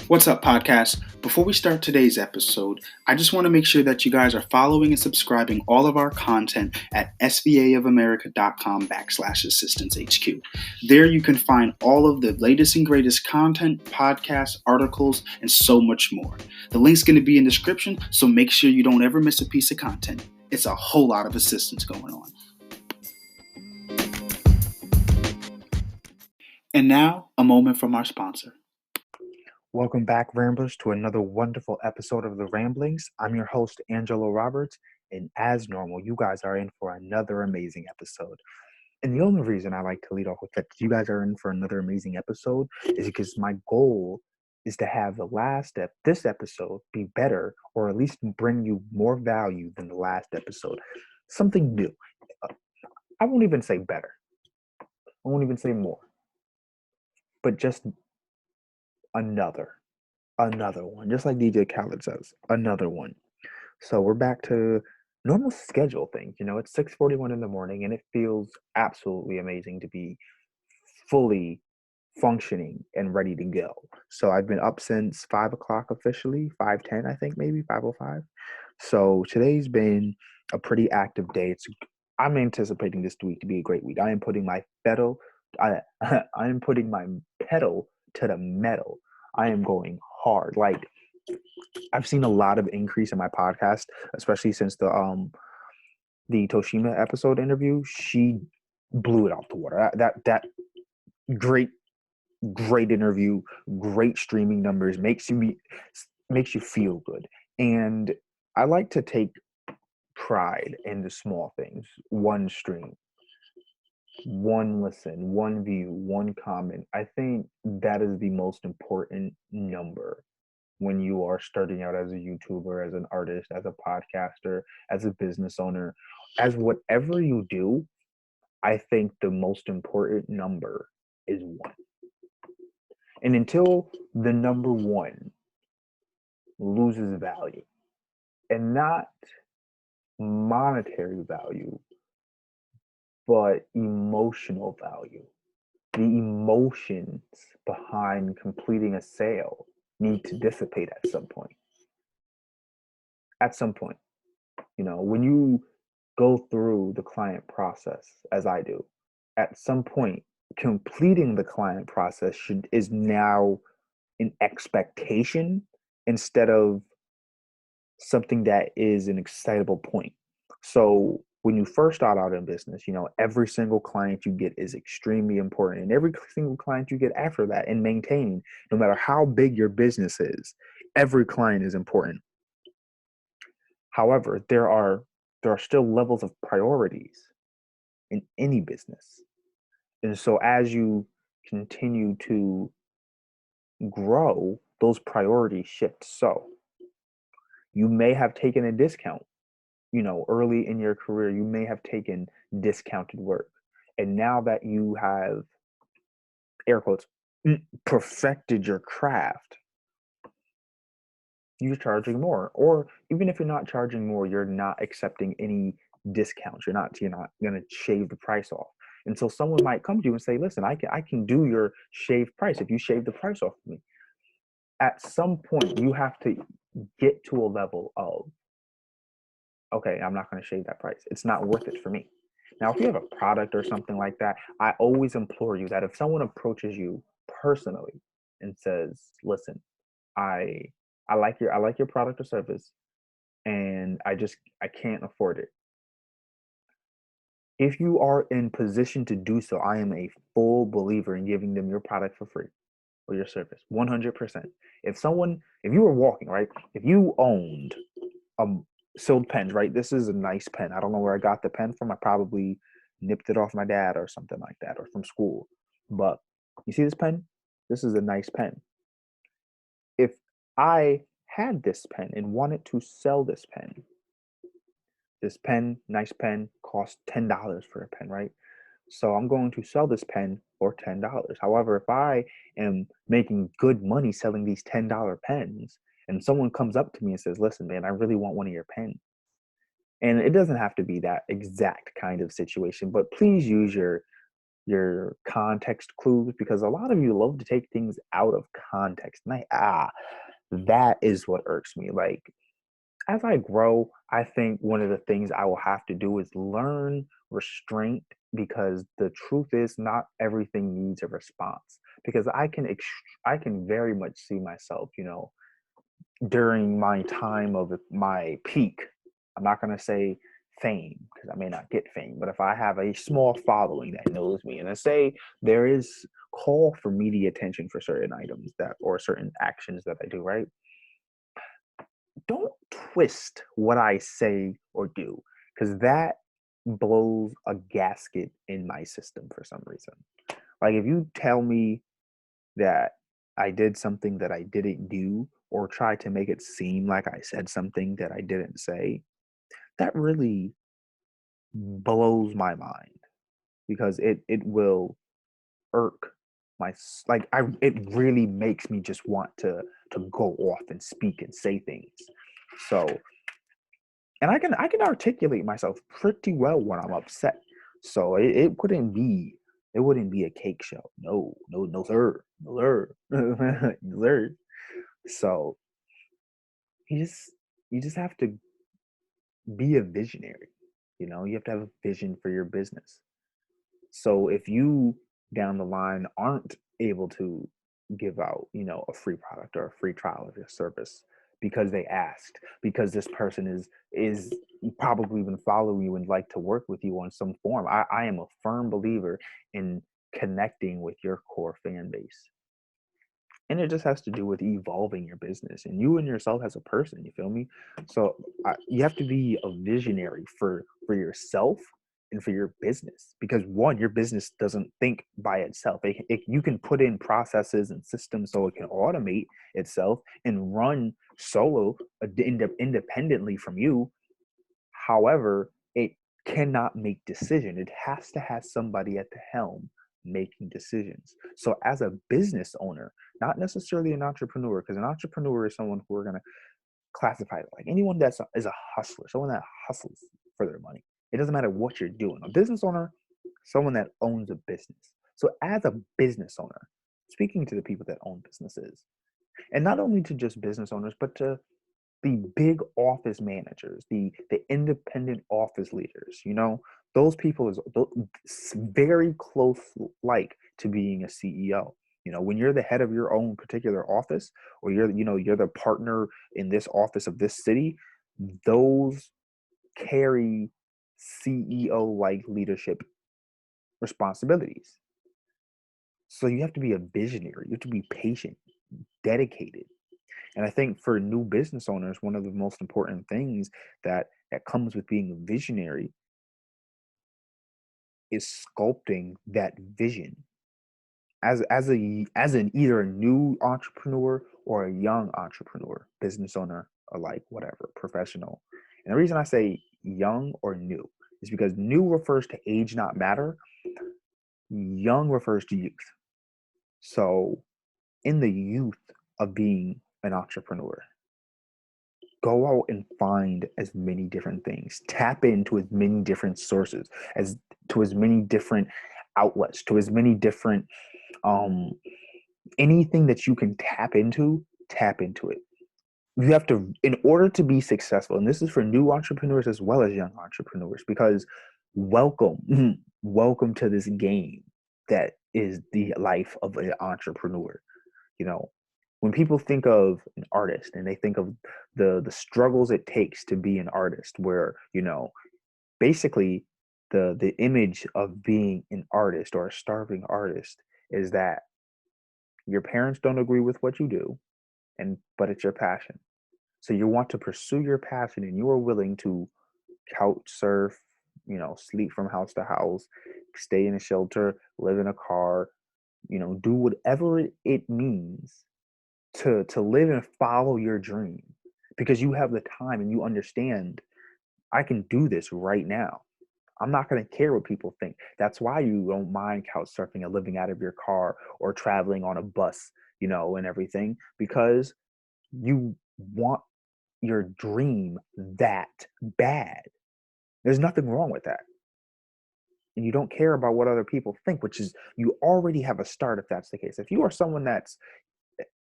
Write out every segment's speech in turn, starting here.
What's up, podcast? Before we start today's episode, I just want to make sure that you guys are following and subscribing all of our content at svaofamerica.com/AssistanceHQ. There you can find all of the latest and greatest content, podcasts, articles, and so much more. The link's going to be in the description, so make sure you don't ever miss a piece of content. It's a whole lot of assistance going on. And now, a moment from our sponsor. Welcome back, Ramblers, to another wonderful episode of The Ramblings. I'm your host, Angelo Roberts, and as normal, you guys are in for another amazing episode. And the only reason I like to lead off with that you guys are in for another amazing episode is because my goal is to have this episode be better, or at least bring you more value than the last episode. Something new. I won't even say better. I won't even say more. But just another one, just like DJ Khaled says, another one. So we're back to normal schedule things. It's 6:41 in the morning, and it feels absolutely amazing to be fully functioning and ready to go. So I've been up since 5 o'clock officially, 5:10, I think, maybe 5:05. So today's been a pretty active day. I'm anticipating this week to be a great week. I am putting my pedal, I I am putting my pedal to the metal. I am going hard. Like, I've seen a lot of increase in my podcast, especially since the Toshima episode interview. She blew it out the water. That great interview, great streaming numbers, makes you feel good. And I like to take pride in the small things. One stream, one listen, one view, one comment. I think that is the most important number when you are starting out as a YouTuber, as an artist, as a podcaster, as a business owner, as whatever you do. I think the most important number is one. And until the number one loses value, and not monetary value, but emotional value, the emotions behind completing a sale need to dissipate at some point. At some point, when you go through the client process, as I do, at some point, completing the client process is now an expectation instead of something that is an excitable point. So when you first start out in business, every single client you get is extremely important. And every single client you get after that, and maintaining, no matter how big your business is, every client is important. However, there are still levels of priorities in any business. And so as you continue to grow, those priorities shift. So you may have taken a discount, early in your career. You may have taken discounted work. And now that you have, air quotes, perfected your craft, you're charging more. Or even if you're not charging more, you're not accepting any discounts. You're not going to shave the price off. And so someone might come to you and say, listen, I can do your shaved price if you shave the price off of me. At some point, you have to get to a level of, okay, I'm not going to shave that price. It's not worth it for me. Now, if you have a product or something like that, I always implore you that if someone approaches you personally and says, listen, I like your product or service, and I can't afford it. If you are in position to do so, I am a full believer in giving them your product for free or your service, 100%. If you were walking, right? If you owned sold pens, right? This is a nice pen. I don't know where I got the pen from. I probably nipped it off my dad or something like that, or from school. But you see this pen? This is a nice pen. If I had this pen and wanted to sell this pen, nice pen, costs $10 for a pen, right? So I'm going to sell this pen for $10. However, if I am making good money selling these $10 pens, and someone comes up to me and says, listen, man, I really want one of your pens. And it doesn't have to be that exact kind of situation, but please use your your context clues, because a lot of you love to take things out of context. And that is what irks me. Like, as I grow, I think one of the things I will have to do is learn restraint, because the truth is not everything needs a response. Because I can very much see myself, during my time of my peak. I'm not going to say fame, because I may not get fame, but if I have a small following that knows me, and I say there is call for media attention for certain items that or certain actions that I do, right? Don't twist what I say or do, because that blows a gasket in my system for some reason. Like, if you tell me that I did something that I didn't do, or try to make it seem like I said something that I didn't say, that really blows my mind, because it will irk like it really makes me just want to go off and speak and say things. So, and I can articulate myself pretty well when I'm upset. So it wouldn't be a cake show. No, no, no sir. No sir. No sir. So you just you just have to be a visionary. You have to have a vision for your business. So if you down the line aren't able to give out, a free product or a free trial of your service because they asked, because this person is probably even following you and like to work with you on some form. I am a firm believer in connecting with your core fan base. And it just has to do with evolving your business and you and yourself as a person. You feel me? So you have to be a visionary for yourself and for your business, because one, your business doesn't think by itself. You can put in processes and systems so it can automate itself and run solo, independently from you. However, it cannot make decision. It has to have somebody at the helm making decisions. So as a business owner, not necessarily an entrepreneur, because an entrepreneur is someone who we're going to classify like anyone is a hustler, someone that hustles for their money. It doesn't matter what you're doing. A business owner, someone that owns a business. So as a business owner, speaking to the people that own businesses, and not only to just business owners, but to the big office managers, the independent office leaders, those people very close like to being a CEO. When you're the head of your own particular office, or you're the partner in this office of this city, those carry CEO like leadership responsibilities. So you have to be a visionary, you have to be patient, dedicated. And I think for new business owners, one of the most important things that comes with being a visionary is sculpting that vision as an either a new entrepreneur or a young entrepreneur, business owner alike, whatever, professional. And the reason I say young or new is because new refers to age, not matter. Young refers to youth. So in the youth of being an entrepreneur, go out and find as many different things, tap into as many different sources, as many different outlets, to as many different um anything that you can tap into it. You have to, in order to be successful, and this is for new entrepreneurs as well as young entrepreneurs, because welcome welcome to this game that is the life of an entrepreneur. you know when people think of an artist and they think of the struggles it takes to be an artist, where basically the image of being an artist or a starving artist is that your parents don't agree with what you do, but it's your passion. So you want to pursue your passion, and you are willing to couch surf, sleep from house to house, stay in a shelter, live in a car, do whatever it means to live and follow your dream, because you have the time and you understand, I can do this right now. I'm not going to care what people think. That's why you don't mind couch surfing and living out of your car or traveling on a bus, and everything, because you want your dream that bad. There's nothing wrong with that. and you don't care about what other people think, which is you already have a start if that's the case. If you are someone that's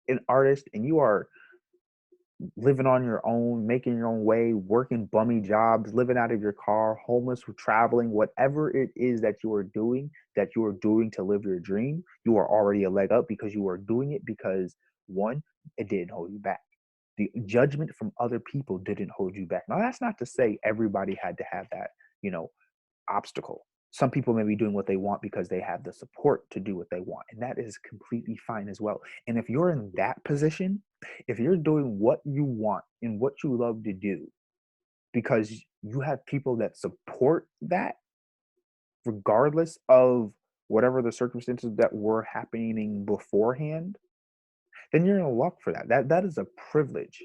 an artist and you are living on your own, making your own way, working bummy jobs, living out of your car, homeless, traveling, whatever it is that you are doing to live your dream, you are already a leg up because you are doing it because one, it didn't hold you back. The judgment from other people didn't hold you back. Now, that's not to say everybody had to have that, you know, obstacle. Some people may be doing what they want because they have the support to do what they want, and that is completely fine as well. And if you're in that position, if you're doing what you want and what you love to do because you have people that support that, regardless of whatever the circumstances that were happening beforehand, then you're in luck for that. That is a privilege.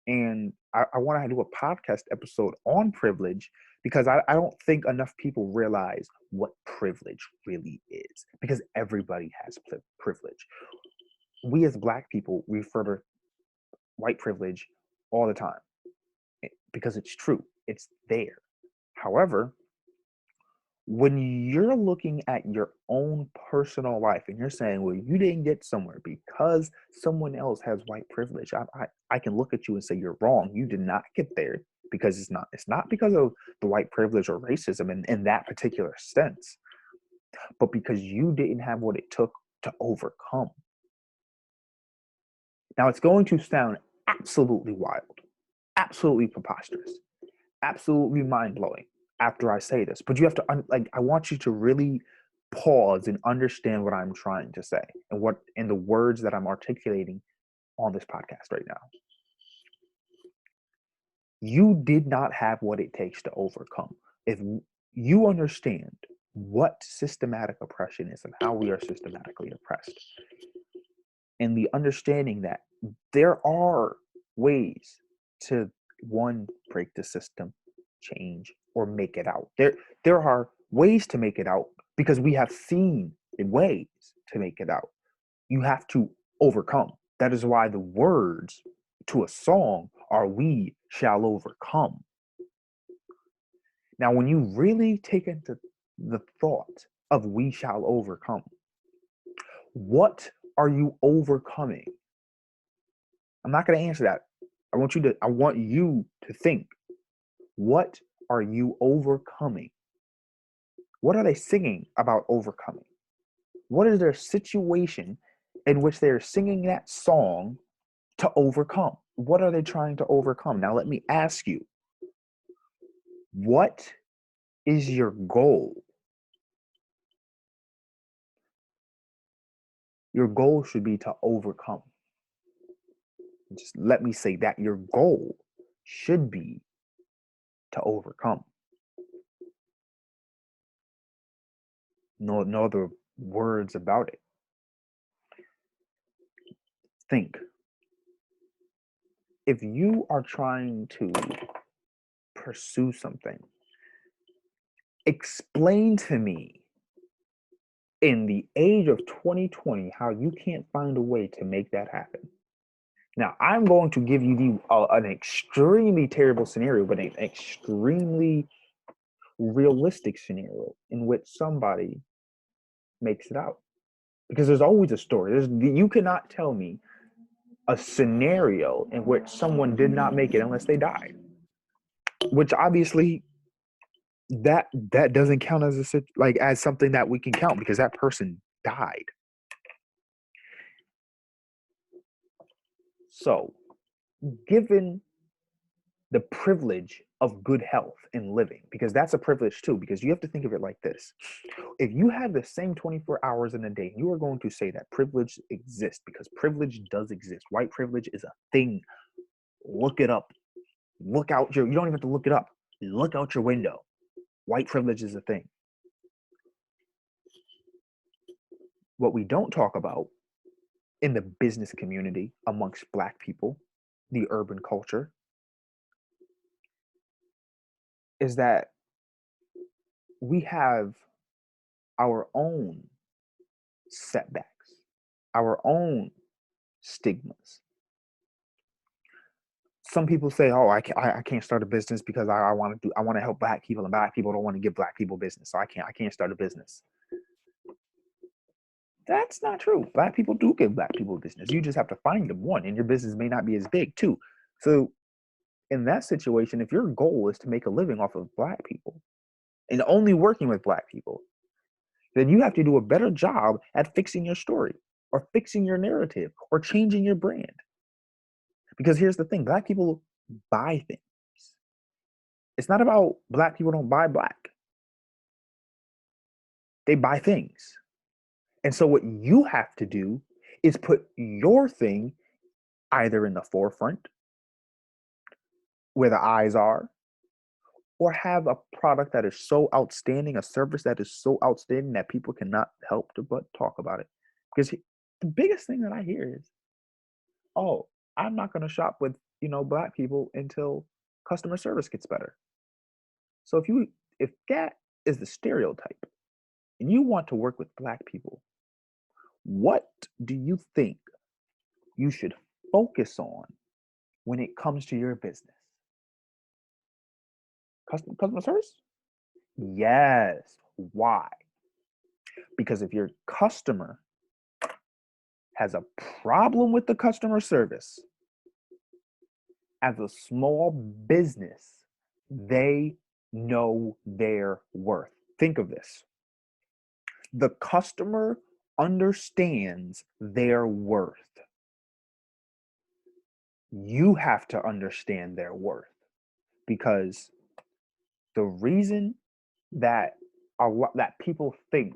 And I want to do a podcast episode on privilege because I don't think enough people realize what privilege really is because everybody has privilege. We as Black people refer to white privilege all the time because it's true, it's there. However, when you're looking at your own personal life and you're saying, well, you didn't get somewhere because someone else has white privilege, I can look at you and say you're wrong. You did not get there because it's not because of the white privilege or racism in that particular sense, but because you didn't have what it took to overcome. Now it's going to sound absolutely wild, absolutely preposterous, absolutely mind-blowing after I say this, but you have to I want you to really pause and understand what I'm trying to say and what in the words that I'm articulating on this podcast right now. You did not have what it takes to overcome. If you understand what systematic oppression is and how we are systematically oppressed, and the understanding that there are ways to one, break the system, change, or make it out. There are ways to make it out because we have seen ways to make it out. You have to overcome. That is why the words to a song are "We shall overcome." Now, when you really take into the thought of "we shall overcome," what are you overcoming? I'm not going to answer that. I want you to think, what are you overcoming? What are they singing about overcoming? What is their situation in which they're singing that song to overcome? What are they trying to overcome? Now, let me ask you, what is your goal? Your goal should be to overcome. Just let me say that your goal should be to overcome. No other words about it. Think. If you are trying to pursue something, explain to me in the age of 2020 how you can't find a way to make that happen. Now, I'm going to give you an extremely terrible scenario, but an extremely realistic scenario in which somebody makes it out. Because there's always a story. You cannot tell me a scenario in which someone did not make it unless they died. Which obviously that doesn't count as something that we can count because that person died. So, given the privilege of good health and living, because that's a privilege too, because you have to think of it like this. If you have the same 24 hours in a day, you are going to say that privilege exists because privilege does exist. White privilege is a thing. Look it up. You don't even have to look it up. Look out your window. White privilege is a thing. What we don't talk about in the business community amongst Black people, the urban culture, is that we have our own setbacks, our own stigmas. some people say, "Oh, I can't start a business because I want to help black people, and black people don't want to give black people business, so I can't start a business." That's not true. Black people do give black people business. You just have to find them, one, and your business may not be as big, too. So in that situation, if your goal is to make a living off of black people and only working with black people, then you have to do a better job at fixing your story or fixing your narrative or changing your brand. Because here's the thing, black people buy things. It's not about black people don't buy black. They buy things. And so what you have to do is put your thing either in the forefront where the eyes are, or have a product that is so outstanding, a service that is so outstanding that people cannot help to but talk about it. Because the biggest thing that I hear is, oh, I'm not going to shop with, black people until customer service gets better. So if that is the stereotype and you want to work with black people, what do you think you should focus on when it comes to your business? Customer service? Yes. Why? Because if your customer has a problem with the customer service, as a small business, they know their worth. Think of this. The customer understands their worth. You have to understand their worth, because the reason that that people think,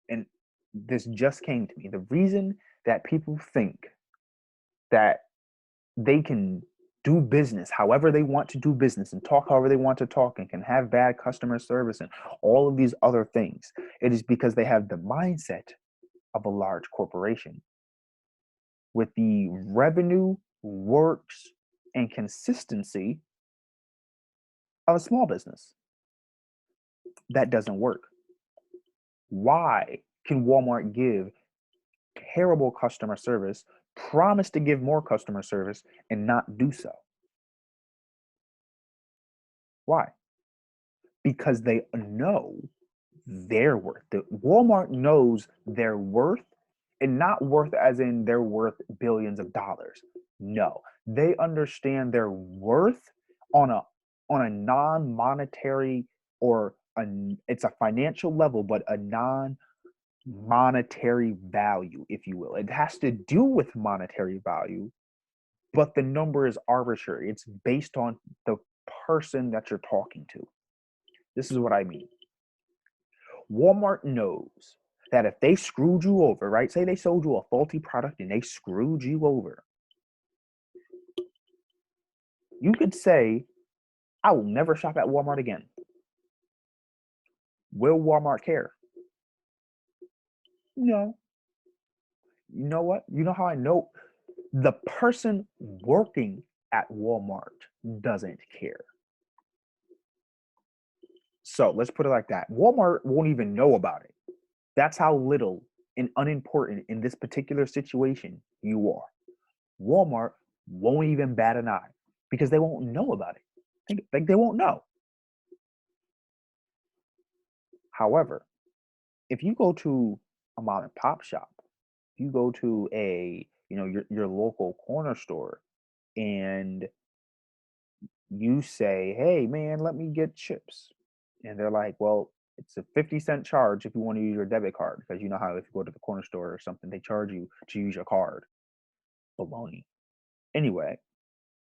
and this just came to me, the reason that people think that they can do business however they want to do business and talk however they want to talk and can have bad customer service and all of these other things, it is because they have the mindset of a large corporation with the revenue, works, and consistency of a small business. That doesn't work. Why can Walmart give terrible customer service, promise to give more customer service, and not do so? Why? Because they know their worth. Walmart knows their worth, and not worth as in they're worth billions of dollars. No, they understand their worth on a non-monetary, or it's a financial level, but a non-monetary value, if you will. It has to do with monetary value, but the number is arbitrary. It's based on the person that you're talking to. This is what I mean. Walmart knows that if they screwed you over, right? Say they sold you a faulty product and they screwed you over. You could say, I will never shop at Walmart again. Will Walmart care? No. You know what? You know how I know? The person working at Walmart doesn't care. So let's put it like that. Walmart won't even know about it. That's how little and unimportant in this particular situation you are. Walmart won't even bat an eye because they won't know about it. Like they won't know. However, if you go to a mom and pop shop, if you go to your local corner store, and you say, "Hey man, let me get chips," and they're like, "Well, it's a 50-cent charge if you want to use your debit card, because you know how if you go to the corner store or something, they charge you to use your card." Baloney. Anyway,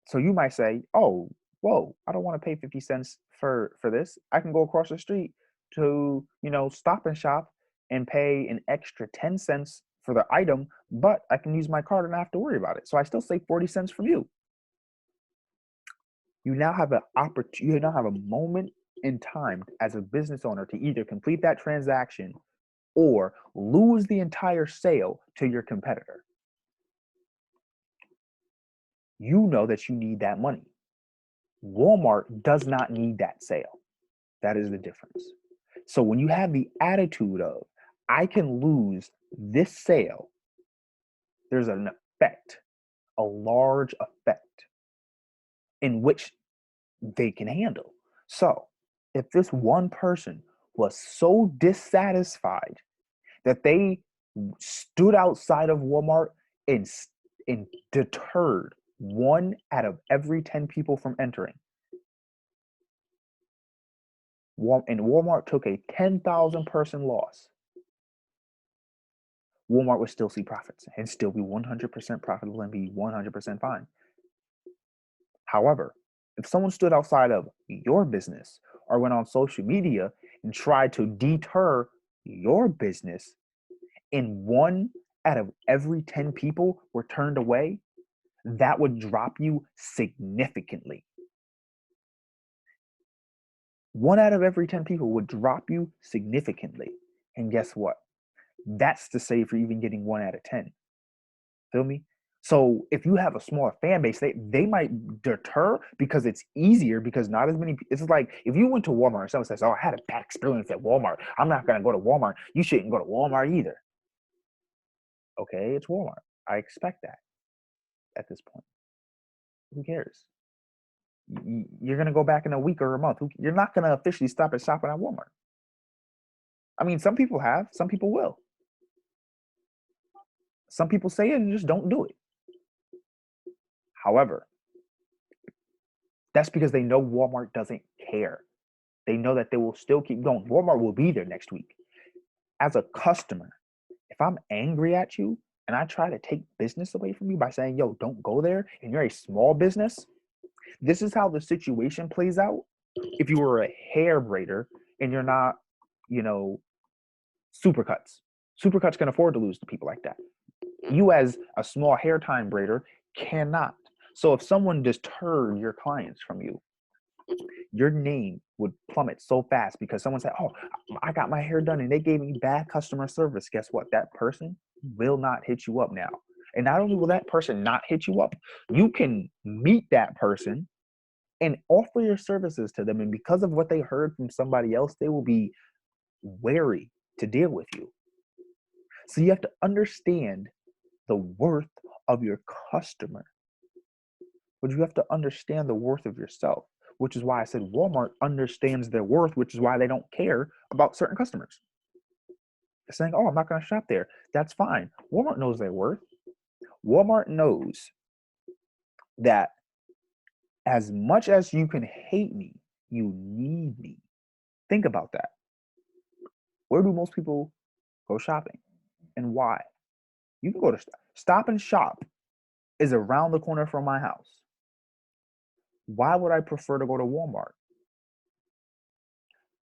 so you might say, "Oh, whoa, I don't want to pay 50 cents for this. I can go across the street to, Stop and Shop and pay an extra 10 cents for the item, but I can use my card and not have to worry about it. So I still save 40 cents from you." You now have you now have a moment in time as a business owner to either complete that transaction or lose the entire sale to your competitor. You know that you need that money. Walmart does not need that sale. That is the difference. So when you have the attitude of, I can lose this sale, there's an effect, a large effect in which they can handle. So, if this one person was so dissatisfied that they stood outside of Walmart and and deterred one out of every 10 people from entering, and Walmart took a 10,000 person loss, Walmart would still see profits and still be 100% profitable and be 100% fine. However, if someone stood outside of your business or went on social media and tried to deter your business, and one out of every 10 people were turned away, that would drop you significantly. One out of every 10 people would drop you significantly. And guess what? That's to say for even getting 1 out of 10. Feel me? So if you have a smaller fan base, they might deter because it's easier, because not as many. It's like if you went to Walmart and someone says, "Oh, I had a bad experience at Walmart. I'm not gonna go to Walmart." You shouldn't go to Walmart either. Okay, it's Walmart. I expect that at this point. Who cares? You're gonna go back in a week or a month. You're not gonna officially stop at shopping at Walmart. I mean, some people have, some people will. Some people say it and just don't do it. However, that's because they know Walmart doesn't care. They know that they will still keep going. Walmart will be there next week. As a customer, if I'm angry at you and I try to take business away from you by saying, yo, don't go there, and you're a small business, this is how the situation plays out. If you were a hair braider and you're not, you know, Supercuts. Supercuts can afford to lose to people like that. You, as a small hair time braider, cannot. So if someone deterred your clients from you, your name would plummet so fast because someone said, "Oh, I got my hair done and they gave me bad customer service." Guess what? That person will not hit you up now. And not only will that person not hit you up, you can meet that person and offer your services to them. And because of what they heard from somebody else, they will be wary to deal with you. So you have to understand the worth of your customer, but you have to understand the worth of yourself, which is why I said Walmart understands their worth, which is why they don't care about certain customers. They're saying, "Oh, I'm not going to shop there." That's fine. Walmart knows their worth. Walmart knows that as much as you can hate me, you need me. Think about that. Where do most people go shopping and why? You can go to Stop and Shop is around the corner from my house. Why would I prefer to go to Walmart?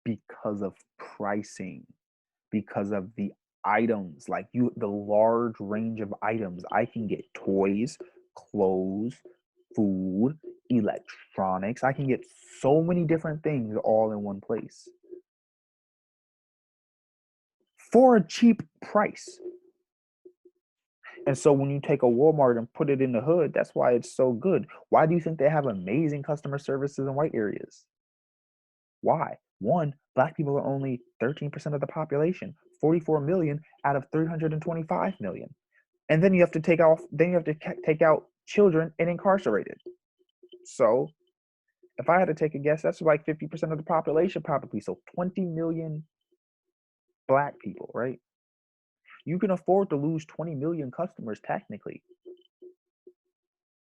Because of pricing, because of the items, like the large range of items. I can get toys, clothes, food, electronics. I can get so many different things all in one place for a cheap price. And so when you take a Walmart and put it in the hood, that's why it's so good. Why do you think they have amazing customer services in white areas? Why? One, Black people are only 13% of the population, 44 million out of 325 million. And then you have to take out children and incarcerated. So if I had to take a guess, that's like 50% of the population probably. So 20 million Black people, right? You can afford to lose 20 million customers technically.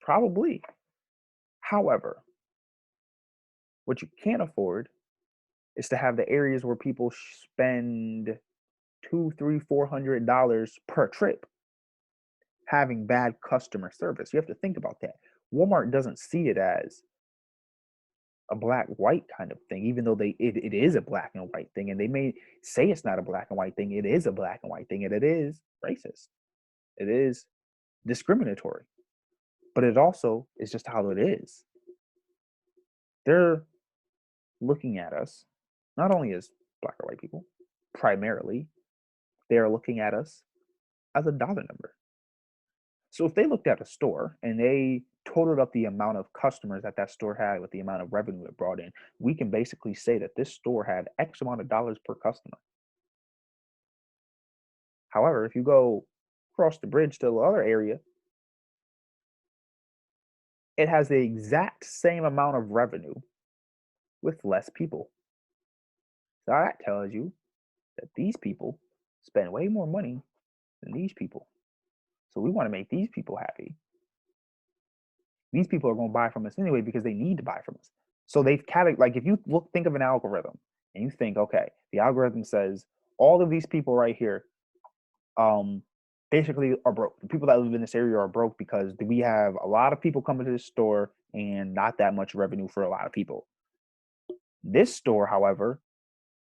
Probably. However, what you can't afford is to have the areas where people spend two, three, $400 per trip having bad customer service. You have to think about that. Walmart doesn't see it as a black white kind of thing, even though it is a black and white thing. And they may say it's not a black and white thing. It is a black and white thing, and it is racist. It is discriminatory. But it also is just how it is. They're looking at us not only as black or white people, primarily, they are looking at us as a dollar number. So if they looked at a store and they totaled up the amount of customers that that store had with the amount of revenue it brought in, we can basically say that this store had X amount of dollars per customer. However, if you go across the bridge to the other area, it has the exact same amount of revenue with less people. So that tells you that these people spend way more money than these people. So we want to make these people happy. These people are going to buy from us anyway because they need to buy from us. So they've like if you think of an algorithm and you think, okay, the algorithm says all of these people right here, basically are broke. The people that live in this area are broke because we have a lot of people coming to this store and not that much revenue for a lot of people. This store, however,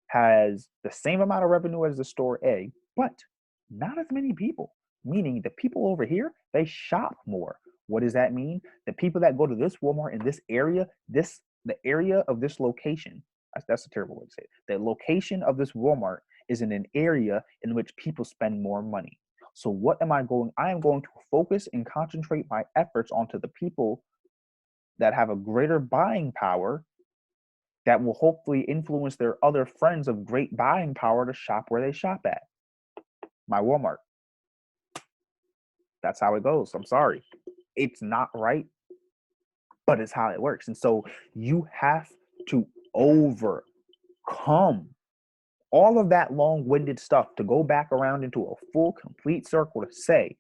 has the same amount of revenue as the store A, but not as many people. Meaning the people over here, they shop more. What does that mean? The people that go to this Walmart in this area, the area of this location, that's a terrible way to say it. The location of this Walmart is in an area in which people spend more money. So what am I going? I am going to focus and concentrate my efforts onto the people that have a greater buying power that will hopefully influence their other friends of great buying power to shop where they shop at. My Walmart. That's how it goes. I'm sorry. It's not right, but it's how it works. And so you have to overcome all of that long-winded stuff to go back around into a full, complete circle to say,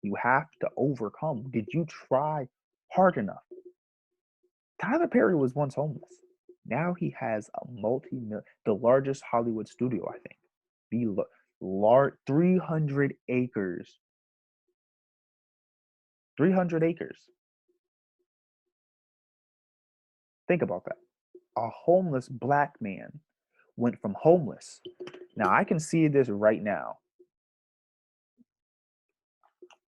you have to overcome. Did you try hard enough? Tyler Perry was once homeless. Now he has the largest Hollywood studio, I think. The 300 acres. 300 acres. Think about that. A homeless black man went from homeless. Now I can see this right now.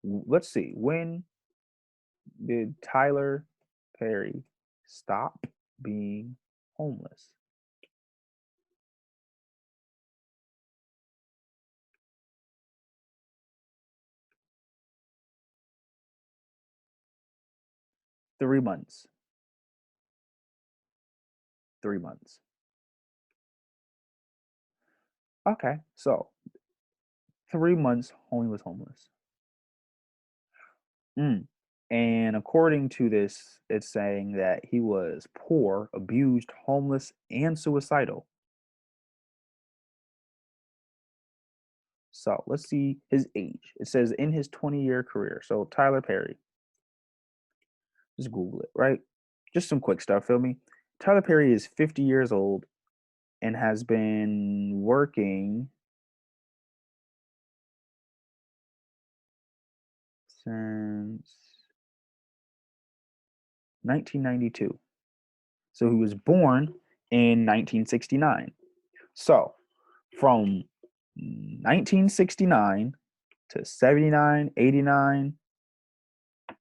Let's see. When did Tyler Perry stop being homeless? Three months. 3 months. Okay, so 3 months he was homeless. And according to this, it's saying that he was poor, abused, homeless, and suicidal. So let's see his age. It says in his 20-year career. So Tyler Perry. Just Google it, right? Just some quick stuff, feel me? Tyler Perry is 50 years old and has been working since 1992. So he was born in 1969. So from 1969 to 79, 89,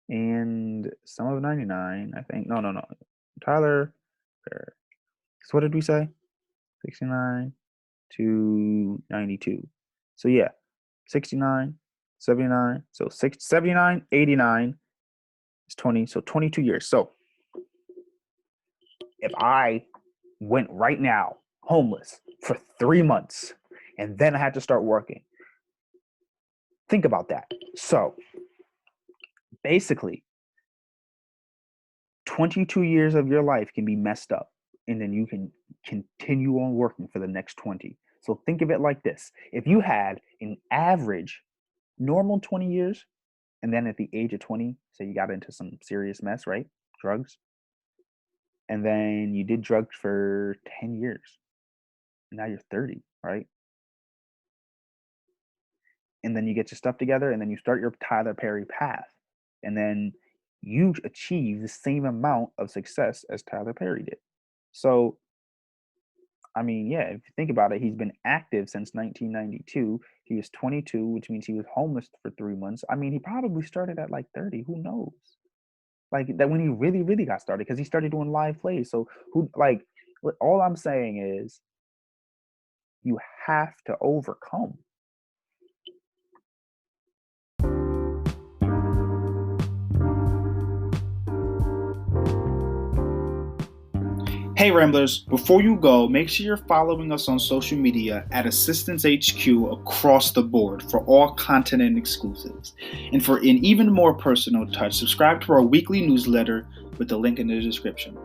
and some of 99, I think. No. Tyler Perry. So what did we say? 69 to 92. So yeah, 69, 79. So 79, 89 is 20. So 22 years. So if I went right now homeless for 3 months and then I had to start working, think about that. So basically, 22 years of your life can be messed up, and then you can continue on working for the next 20. So think of it like this. If you had an average normal 20 years, and then at the age of 20, say you got into some serious mess, right? Drugs. And then you did drugs for 10 years. And now you're 30, right? And then you get your stuff together and then you start your Tyler Perry path. And then you achieve the same amount of success as Tyler Perry did. So, I mean, yeah, if you think about it, he's been active since 1992. He was 22, which means he was homeless for 3 months. I mean, he probably started at like 30. Who knows? Like that when he really, really got started, because he started doing live plays. So all I'm saying is you have to overcome. Hey Ramblers, before you go, make sure you're following us on social media at Assistance HQ across the board for all content and exclusives. And for an even more personal touch, subscribe to our weekly newsletter with the link in the description.